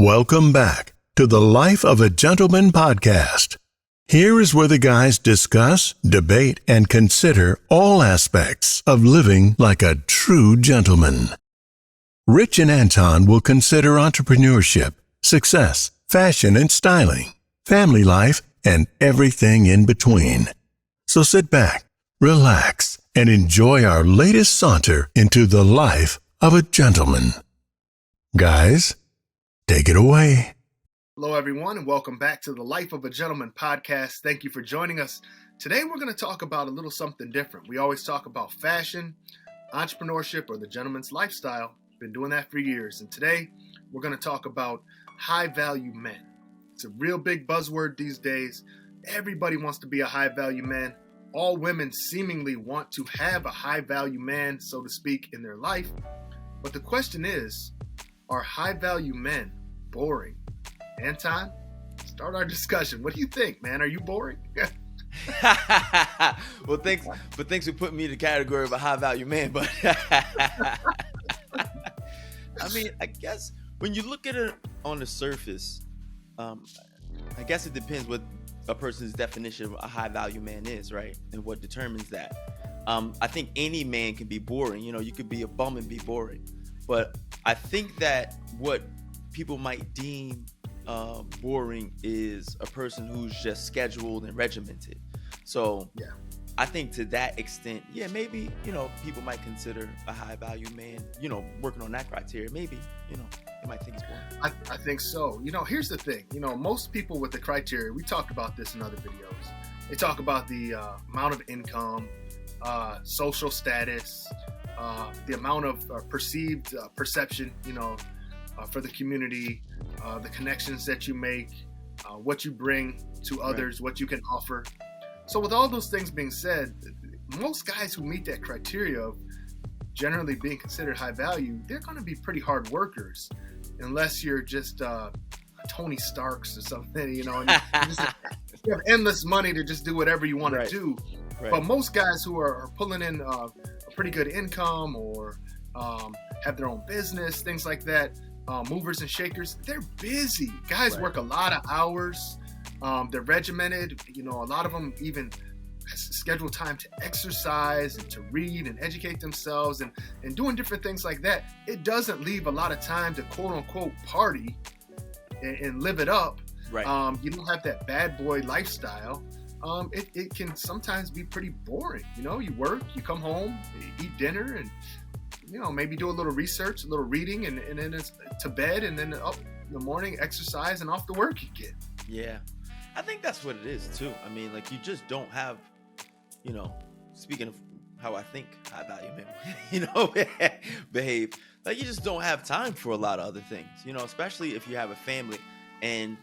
Welcome back to the Life of a Gentleman podcast. Here is where the guys discuss, debate, and consider all aspects of living like a true gentleman. Rich and Anton will consider entrepreneurship, success, fashion and styling, family life, and everything in between. So sit back, relax, and enjoy our latest saunter into the life of a gentleman. Guys, take it away. Hello, everyone, and welcome back to the Life of a Gentleman podcast. Thank you for joining us. Today, we're going to talk about a little something different. We always talk about fashion, entrepreneurship, or the gentleman's lifestyle. Been doing that for years. And today, we're going to talk about high-value men. It's a real big buzzword these days. Everybody wants to be a high-value man. All women seemingly want to have a high-value man, so to speak, in their life. But the question is, are high-value men boring? Anton, start our discussion. What do you think, man? Are you boring? Well, thanks for putting me in the category of a high-value man. But I mean, I guess when you look at it on the surface, I guess it depends what a person's definition of a high-value man is, right? And what determines that. I think any man can be boring. You know, you could be a bum and be boring. But I think that what people might deem boring is a person who's just scheduled and regimented. So yeah, I think to that extent, yeah, maybe, you know, people might consider a high value man, you know, working on that criteria. Maybe, you know, they might think it's boring. I think so. You know, here's the thing. You know, most people with the criteria, we talked about this in other videos. They talk about the amount of income, social status, the amount of perceived perception, you know, for the community, the connections that you make, what you bring to others, right, what you can offer. So with all those things being said, most guys who meet that criteria of generally being considered high value, they're going to be pretty hard workers, unless you're just Tony Starks or something, you know, and you have endless money to just do whatever you want to do. Right. But most guys who are pulling in a pretty good income or have their own business, things like that, movers and shakers, they're busy. Guys work a lot of hours. They're regimented. You know, a lot of them even schedule time to exercise and to read and educate themselves and doing different things like that. It doesn't leave a lot of time to quote unquote party and live it up. Right. You don't have that bad boy lifestyle. It can sometimes be pretty boring. You know, you work, you come home, you eat dinner, and you know, maybe do a little research, a little reading, and then it's to bed, and then up in the morning, exercise, and off to work again. Yeah, I think that's what it is too. I mean, like, you just don't have, you know, speaking of how I think high value men, you know, behave, like, you just don't have time for a lot of other things, you know, especially if you have a family. And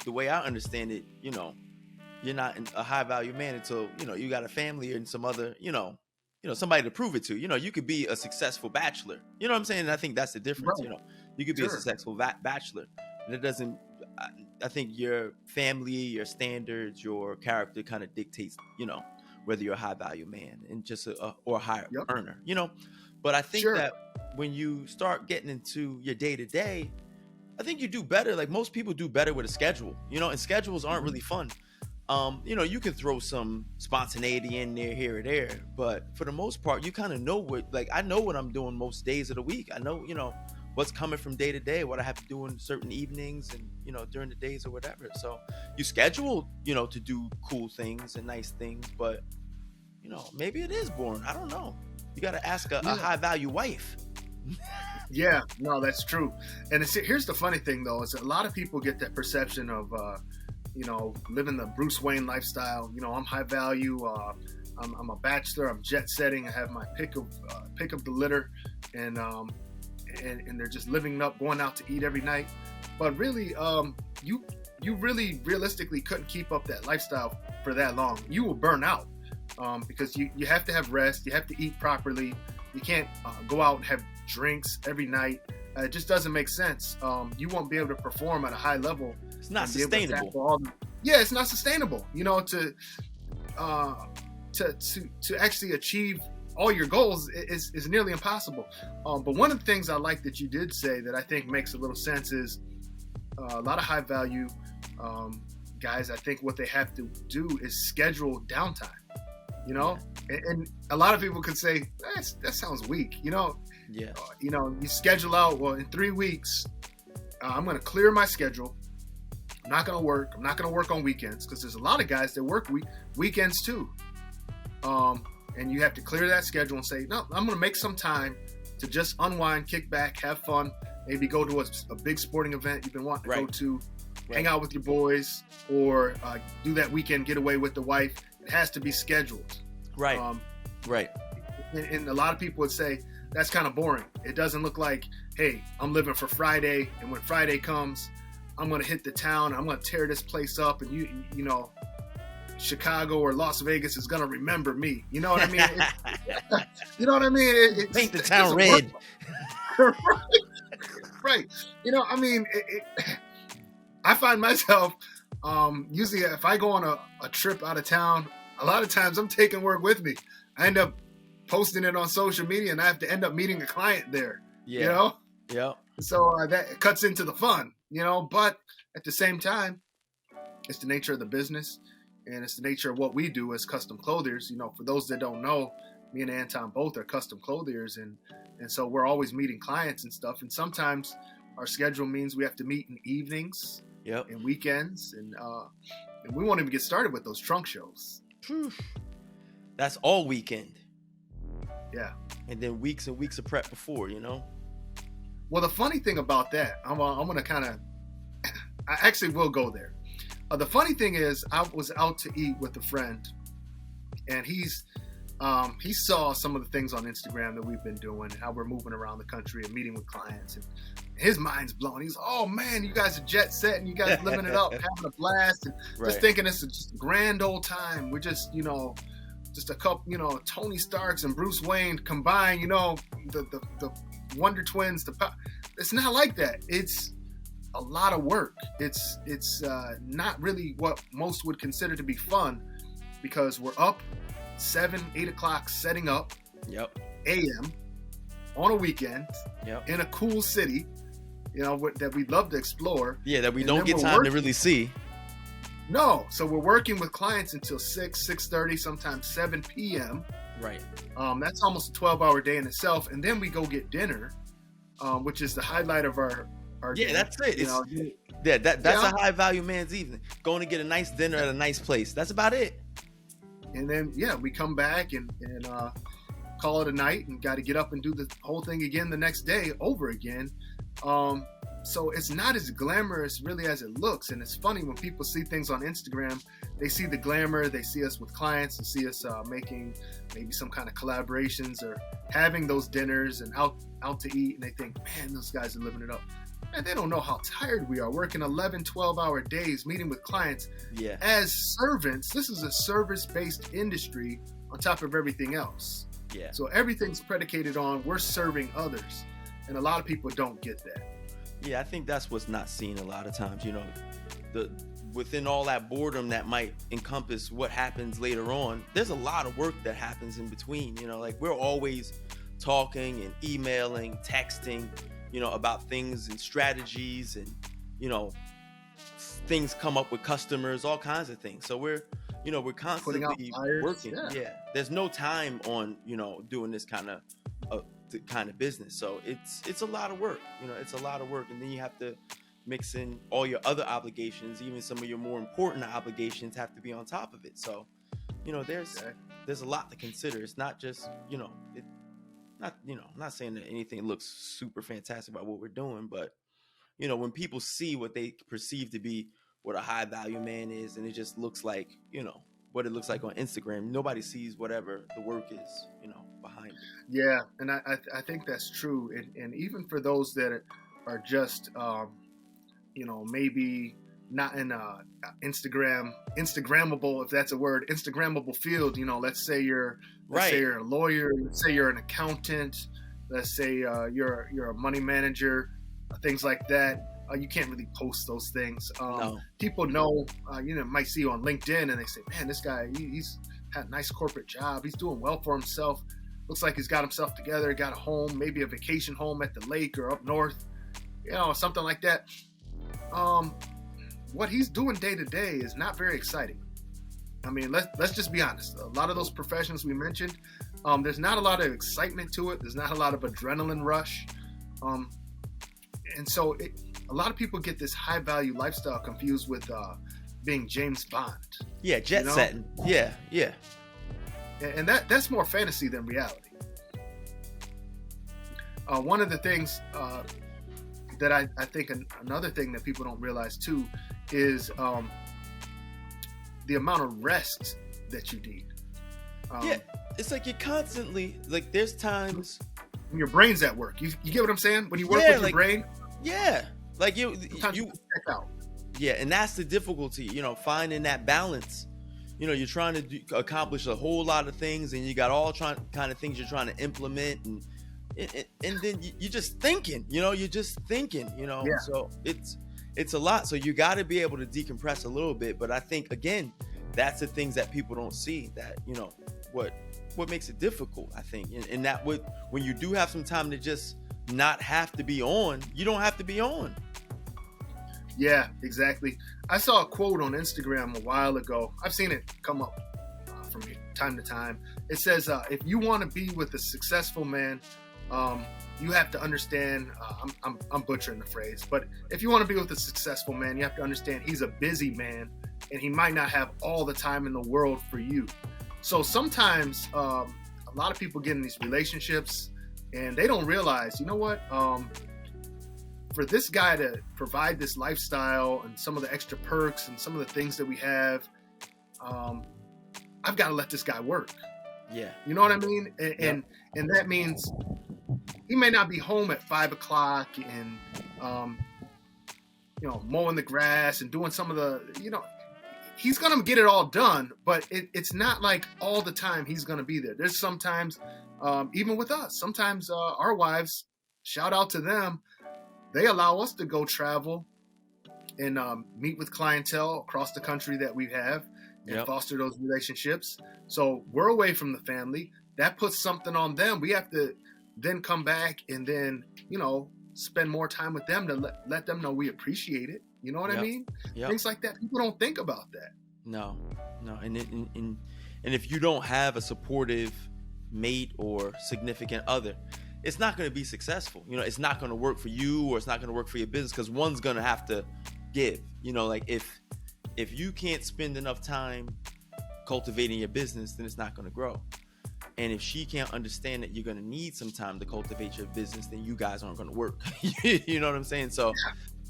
the way I understand it, you know, you're not a high value man until, you know, you got a family and some other, you know, somebody to prove it to. You know, you could be a successful bachelor. You know what I'm saying? And I think that's the difference. Right. You know, you could be a successful bachelor, and it doesn't. I think your family, your standards, your character kind of dictates, you know, whether you're a high value man and just or a higher earner. You know, but I think that when you start getting into your day to day, I think you do better. Like, most people do better with a schedule. You know, and schedules aren't really fun. You know, you can throw some spontaneity in there, here or there, but for the most part, you kind of know what, like, I know what I'm doing most days of the week. I know, you know, what's coming from day to day, what I have to do in certain evenings and, you know, during the days or whatever. So you schedule, you know, to do cool things and nice things, but, you know, maybe it is boring. I don't know. You got to ask a high value wife. Yeah, no, that's true. And here's the funny thing though, is a lot of people get that perception of, you know, living the Bruce Wayne lifestyle. You know, I'm high value. I'm a bachelor. I'm jet setting. I have my pick of the litter, and they're just living up, going out to eat every night. But really, you really realistically couldn't keep up that lifestyle for that long. You will burn out because you have to have rest. You have to eat properly. You can't go out and have drinks every night. It just doesn't make sense. You won't be able to perform at a high level. It's not sustainable. It's not sustainable. You know, to actually achieve all your goals is nearly impossible. But one of the things I like that you did say that I think makes a little sense is a lot of high value guys, I think what they have to do is schedule downtime. And a lot of people could say that sounds weak. Yeah. You schedule out, well, in 3 weeks, I'm going to clear my schedule. I'm not going to work. I'm not going to work on weekends, because there's a lot of guys that work weekends too. And you have to clear that schedule and say, no, I'm going to make some time to just unwind, kick back, have fun, maybe go to a big sporting event you've been wanting to go to, hang out with your boys, or do that weekend getaway with the wife. It has to be scheduled. Right. Right. And a lot of people would say that's kind of boring. It doesn't look like, hey, I'm living for Friday, and when Friday comes, I'm going to hit the town, I'm going to tear this place up, and you know, Chicago or Las Vegas is going to remember me. You know what I mean? You know what I mean? Paint the town red. Right. I mean, I find myself usually if I go on a trip out of town, a lot of times I'm taking work with me. I end up posting it on social media, and I have to end up meeting a client there. Yeah. Yeah. So that cuts into the fun, but at the same time, it's the nature of the business, and it's the nature of what we do as custom clothiers. For those that don't know, me and Anton both are custom clothiers, and so we're always meeting clients and stuff. And sometimes our schedule means we have to meet in evenings, and weekends, and we won't even get started with those trunk shows. That's all weekend. Yeah. And then weeks and weeks of prep before, Well, the funny thing about that, I'm going to kind of, I actually will go there. The funny thing is, I was out to eat with a friend, and he saw some of the things on Instagram that we've been doing, and how we're moving around the country and meeting with clients, and his mind's blown. He's, oh man, you guys are jet set, and you guys living it up, having a blast, and just thinking it's just a grand old time. We're just, just a couple, Tony Starks and Bruce Wayne combined, the Wonder Twins. It's not like that. It's a lot of work. It's not really what most would consider to be fun, because we're up 7, 8 o'clock setting up. A.M. on a weekend. In a cool city, that we'd love to explore. Yeah, that we don't get time to really see. No, so we're working with clients until 6:30, sometimes 7 p.m. Right. That's almost a 12-hour day in itself, and then we go get dinner, which is the highlight of our day. That's it. That's a high value man's evening. Going to get a nice dinner at a nice place. That's about it. And then we come back and call it a night, and got to get up and do the whole thing again the next day over again. So it's not as glamorous really as it looks. And it's funny when people see things on Instagram, they see the glamour, they see us with clients, and see us making maybe some kind of collaborations or having those dinners and out to eat, and they think, man, those guys are living it up. And they don't know how tired we are, working 11, 12-hour days, meeting with clients as servants. This is a service-based industry on top of everything else. Yeah. So everything's predicated on we're serving others. And a lot of people don't get that. Yeah, I think that's what's not seen a lot of times. Within all that boredom that might encompass what happens later on, there's a lot of work that happens in between. Like we're always talking and emailing, texting, about things and strategies, and things come up with customers, all kinds of things. So we're constantly working. Yeah. There's no time on doing this kind of business. So it's a lot of work. It's a lot of work, and then you have to mix in all your other obligations. Even some of your more important obligations have to be on top of it. So there's a lot to consider. It's not just I'm not saying that anything looks super fantastic about what we're doing, but when people see what they perceive to be what a high value man is, and it just looks like what it looks like on Instagram, nobody sees whatever the work is behind it. Yeah, and I think that's true. And even for those that are just maybe not in a Instagrammable, if that's a word, Instagrammable field. Let's say you're a lawyer, let's say you're an accountant, let's say you're a money manager, things like that. You can't really post those things. No. People know, might see you on LinkedIn, and they say, man, this guy, he's had a nice corporate job. He's doing well for himself. Looks like he's got himself together, got a home, maybe a vacation home at the lake or up north, something like that. what he's doing day to day is not very exciting. I mean, let's just be honest. A lot of those professions we mentioned, there's not a lot of excitement to it. There's not a lot of adrenaline rush. And so a lot of people get this high value lifestyle confused with being James Bond. Yeah, jet setting. Yeah. And that's more fantasy than reality. One of the things that I think another thing that people don't realize too is the amount of rest that you need. It's like you're constantly, like, there's times when your brain's at work. You get what I'm saying? When you work with your brain. Yeah, like you check out. Yeah, and that's the difficulty, finding that balance. You're trying to accomplish a whole lot of things, and you got all kind of things you're trying to implement, and then you're just thinking, Yeah. So it's a lot. So you got to be able to decompress a little bit. But I think, again, that's the things that people don't see, that, what makes it difficult, I think. And that when you do have some time to just not have to be on, you don't have to be on. Yeah, exactly. I saw a quote on Instagram a while ago. I've seen it come up from time to time. It says, if you want to be with a successful man, you have to understand, I'm butchering the phrase, but if you want to be with a successful man, you have to understand he's a busy man and he might not have all the time in the world for you. So sometimes a lot of people get in these relationships and they don't realize, for this guy to provide this lifestyle and some of the extra perks and some of the things that we have, I've got to let this guy work. Yeah. You know what I mean? And that means he may not be home at 5:00 and, mowing the grass and doing some of the, he's going to get it all done, but it's not like all the time he's going to be there. There's sometimes, even with us, sometimes our wives, shout out to them, they allow us to go travel and meet with clientele across the country that we have and foster those relationships. So we're away from the family. That puts something on them. We have to then come back and then, spend more time with them to let them know we appreciate it. You know what I mean? Yep. Things like that. People don't think about that. No. And if you don't have a supportive mate or significant other, it's not going to be successful. It's not going to work for you, or it's not going to work for your business, because one's going to have to give. Like if you can't spend enough time cultivating your business, then it's not going to grow. And if she can't understand that you're going to need some time to cultivate your business, then you guys aren't going to work. You know what I'm saying? So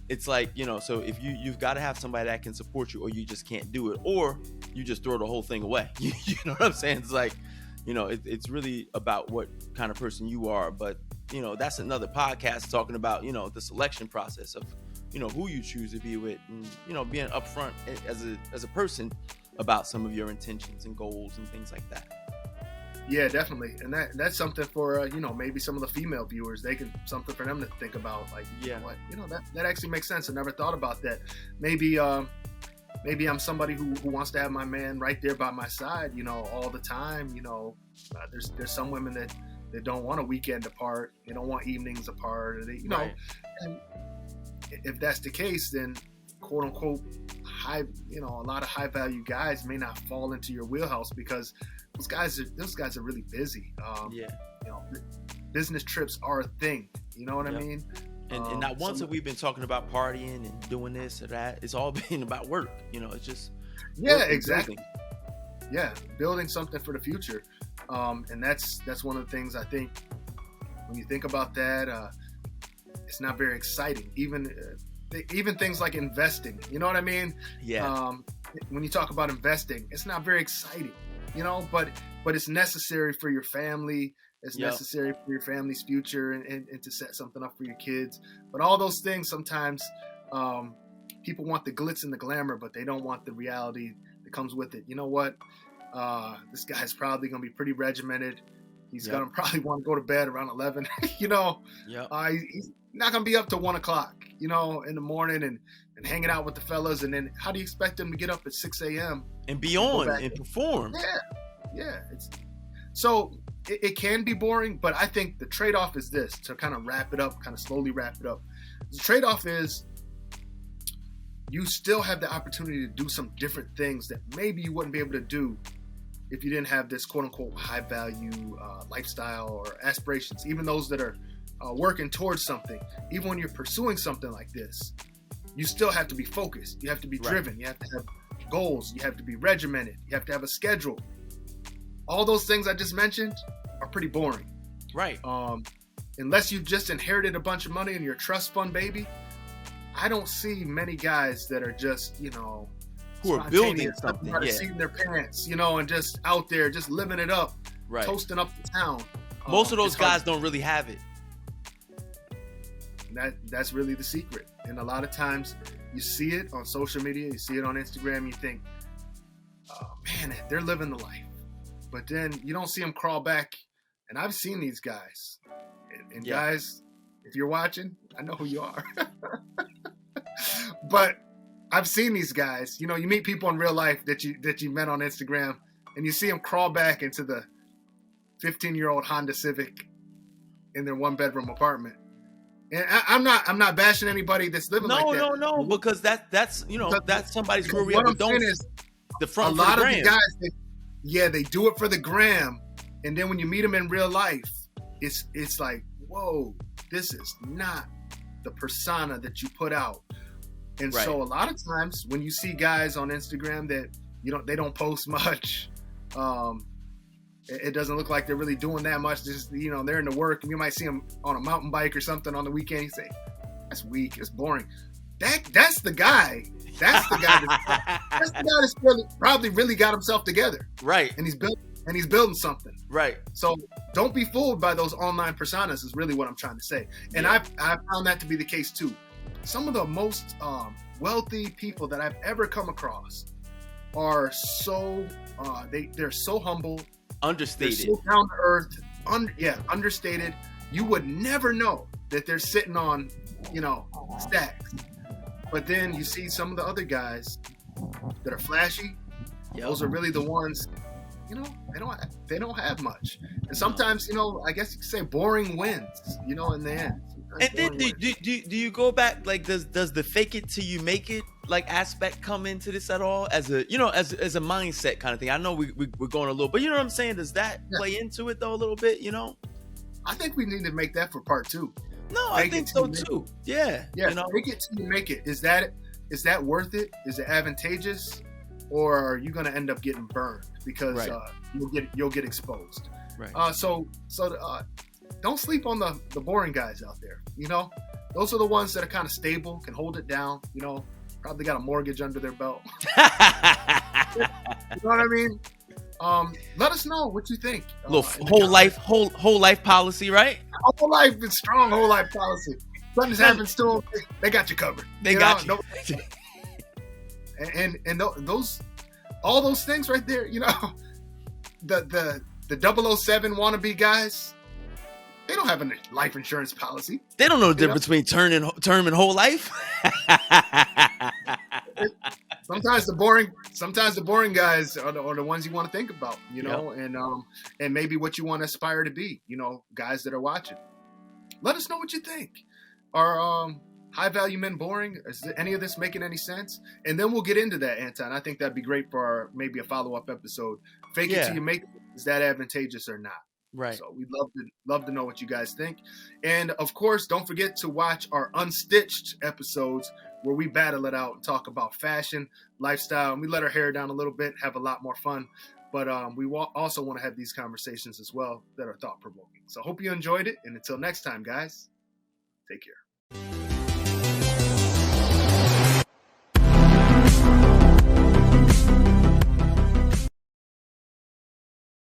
it's like, so if you've got to have somebody that can support you, or you just can't do it, or you just throw the whole thing away. You know what I'm saying? It's like, it's really about what kind of person you are. But, that's another podcast talking about, the selection process of, who you choose to be with, and, being upfront as a person about some of your intentions and goals and things like that. Yeah, definitely. And that's something for, maybe some of the female viewers, something for them to think about. Like, that actually makes sense. I never thought about that. Maybe I'm somebody who wants to have my man right there by my side, all the time. There's some women that they don't want a weekend apart. They don't want evenings apart. Or right. And if that's the case, then quote unquote high, a lot of high value guys may not fall into your wheelhouse, because those guys are really busy. Business trips are a thing. You know what I mean? And not once have we been talking about partying and doing this or that. It's all been about work. It's just exactly. Yeah, building something for the future. And that's one of the things I think when you think about that, it's not very exciting. Even things like investing. You know what I mean? Yeah. When you talk about investing, it's not very exciting. But it's necessary for your family. It's necessary for your family's future and to set something up for your kids. But all those things, sometimes people want the glitz and the glamour, but they don't want the reality that comes with it. You know what? This guy's probably going to be pretty regimented. He's going to probably want to go to bed around 11. He's not going to be up to 1 o'clock, in the morning and hanging out with the fellas. And then how do you expect him to get up at 6 a.m. and be on and perform? Yeah. It can be boring, but I think the trade-off is this, to kind of slowly wrap it up. The trade-off is you still have the opportunity to do some different things that maybe you wouldn't be able to do if you didn't have this quote unquote high value lifestyle or aspirations. Even those that are working towards something, even when you're pursuing something like this, you still have to be focused. You have to be driven. You have to have goals. You have to be regimented. You have to have a schedule. All those things I just mentioned are pretty boring. Right. Unless you've just inherited a bunch of money and you're a trust fund baby, I don't see many guys that are just, who are building something, seeing their pants, and just out there, just living it up, toasting up the town. Most of those guys don't really have it. That's really the secret. And a lot of times you see it on social media, you see it on Instagram, you think, oh man, they're living the life. But then you don't see them crawl back. And I've seen these guys. And guys, if you're watching, I know who you are. But I've seen these guys. You meet people in real life that you met on Instagram, and you see them crawl back into the 15-year-old Honda Civic in their one-bedroom apartment. And I'm not bashing anybody that's living like that. No, because that's somebody's real reality. What I'm saying is, the front a lot of the guys, they do it for the gram, and then when you meet them in real life, it's like, whoa, this is not the persona that you put out. And so a lot of times when you see guys on Instagram that they don't post much, it doesn't look like they're really doing that much. Just they're into work, and you might see them on a mountain bike or something on the weekend. You say, that's weak, it's boring. That's the guy. That's the guy. That's the guy that's probably really got himself together. Right. And he's building something. Right. So don't be fooled by those online personas is really what I'm trying to say. And I found that to be the case too. Some of the most wealthy people that I've ever come across are so they're so humble, understated, they're so down to earth, understated. You would never know that they're sitting on stacks. But then you see some of the other guys that are flashy. Those are really the ones. They don't have much, and sometimes I guess you could say boring wins. In the end. And then do you go back, like, does the fake it till you make it like aspect come into this at all as a as a mindset kind of thing? I know we're going a little, but you know what I'm saying? Does that play into it though a little bit? I think we need to make that for part 2. No, I think so too. Yeah. Fake it till you make it. Is that worth it? Is it advantageous, or are you going to end up getting burned because you'll get exposed? Right. So don't sleep on the boring guys out there. Those are the ones that are kind of stable, can hold it down. Probably got a mortgage under their belt. You know what I mean? Let us know what you think. Whole life policy, right? Whole life is strong. Whole life policy. Something happens to them, they got you covered. They got you. And those all those things right there. The 007 wannabe guys. They don't have a life insurance policy. They don't know the difference between term and whole life. Sometimes the boring guys are the ones you want to think about, and maybe what you want to aspire to be, guys that are watching. Let us know what you think. Are high value men boring? Is any of this making any sense? And then we'll get into that, Anton. I think that'd be great for maybe a follow-up episode. Fake it till you make it. Is that advantageous or not? Right. So we'd love to know what you guys think. And of course, don't forget to watch our Unstitched episodes where we battle it out and talk about fashion, lifestyle, and we let our hair down a little bit, have a lot more fun. But we also want to have these conversations as well that are thought-provoking. So hope you enjoyed it. And until next time, guys, take care.